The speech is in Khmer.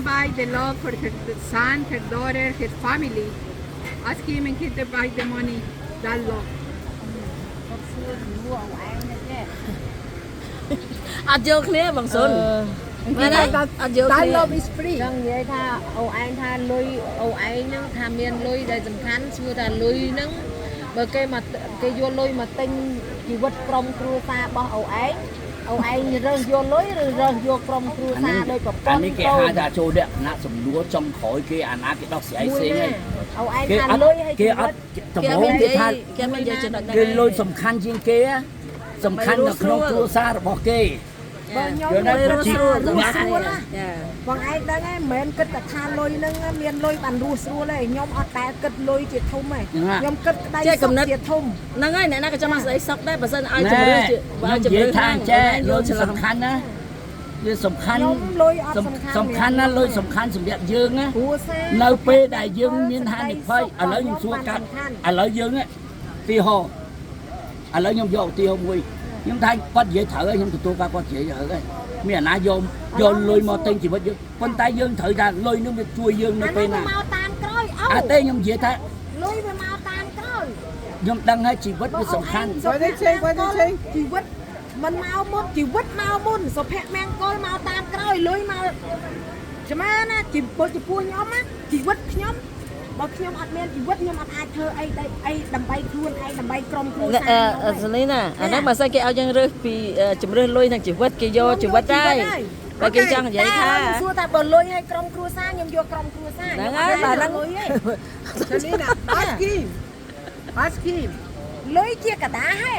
buy the love for her son, her daughter, her family. Ask him and he to buy the money, that love. ăn vô kia bằng xuân mà đấy ăn vô That kia love is free. ចឹងនិយាយថាអូឯងថាលុយអូឯងហ្នឹងថាមានលុយដែលសំខាន់ឈ្មោះថាលុយហ្នឹងបើគេមកគេយកលុយមកទិញជីវិតក្រុមគ្រួសាររបស់អូឯងរើសយកលុយឬរើសយកក្រុមគ្រួសារដោយប្រព័ន្ធ នេះគេហៅថាចូលលក្ខណៈសំណួរចំក្រោយគេអាណាគេដោះស្រាយផ្សេងហើយ អូឯង គេ ថា អត់ លុយឲ្យ គេ ជី អ វិត ត់ដំបូងគេថា គេមិននិយាយចំណុចហ្នឹង គេលុយសំខាន់ជាងគេសំខាន់នៅក្នុងគ្រួសាររបស់គេ បើខ្ញុំ យកដល់ រស់ស្រួល ចា៎ បងឯងដឹងហើយមិនមែនគិតតែថាលុយហ្នឹងមានលុយបានរស់ស្រួលទេខ្ញុំអត់តែគិតលុយជាធំទេខ្ញុំគិតក្តីសុខជាធំ ហ្នឹងហើយអ្នកណាក៏ចង់មកស្អីសុកដែរបើសិនឲ្យជំរឿបើជំរឿ ថា ខាង ចេះ យ លុ ល់ យ ច្រឡំ សំខាន់ណាវាសំខាន់ ខ្ញុំលុយអត់សំខាន់ ណាលុយសំខាន់សម្រាប់យើងណា គ្រួសារ នៅពេលដែលយើងមានហានិភ័យឥឡូវខ្ញុំសួរកាត់ឥឡូវយើងទីហោឥឡូវខ្ញុំយកទីហោមួយខ្ញុំថាគាត់និយាយត្រូវហើយខ្ញុំទទួលការគាត់និយាយត្រូវហើយមានអាណាយកលុយមកទិញជីវិតយើងប៉ុន្តែយើងត្រូវថាលុយនឹងវាជួយយើងនៅពេលណា មកតាមក្រោយអូ អត់ទេខ្ញុំនិយាយថា លុយវាមកតាមក្រោយ ខ្ញុំដឹងហើយជីវិតវាសំខាន់ ជីវិតមិនមកមុនជីវិតមកមុនសុភមង្គលមកតាមក្រោយលុយមកឆ្មាណាជីវិតចំពោះខ្ញុំណាជីវិតខ្ញុំបើខ្ញុំអត់មានជីវិតខ្ញុំអត់អាចធ្វើអីដើម្បីខ្លួនឯងដើម្បីក្រុមគ្រួសារ សលីណាអាហ្នឹងបើសិនគេឲ្យយើងរើសពីជំរឿលុយនិងជីវិតគេយកជីវិតដែរបើគេចង់និយាយថា សួរថាបើលុយឲ្យក្រុមគ្រួសារខ្ញុំយកក្រុមគ្រួសារ ហ្នឹងហើយបើហ្នឹង លុយឯង Selena, ask him. Ask him. លុយជាកដាហេ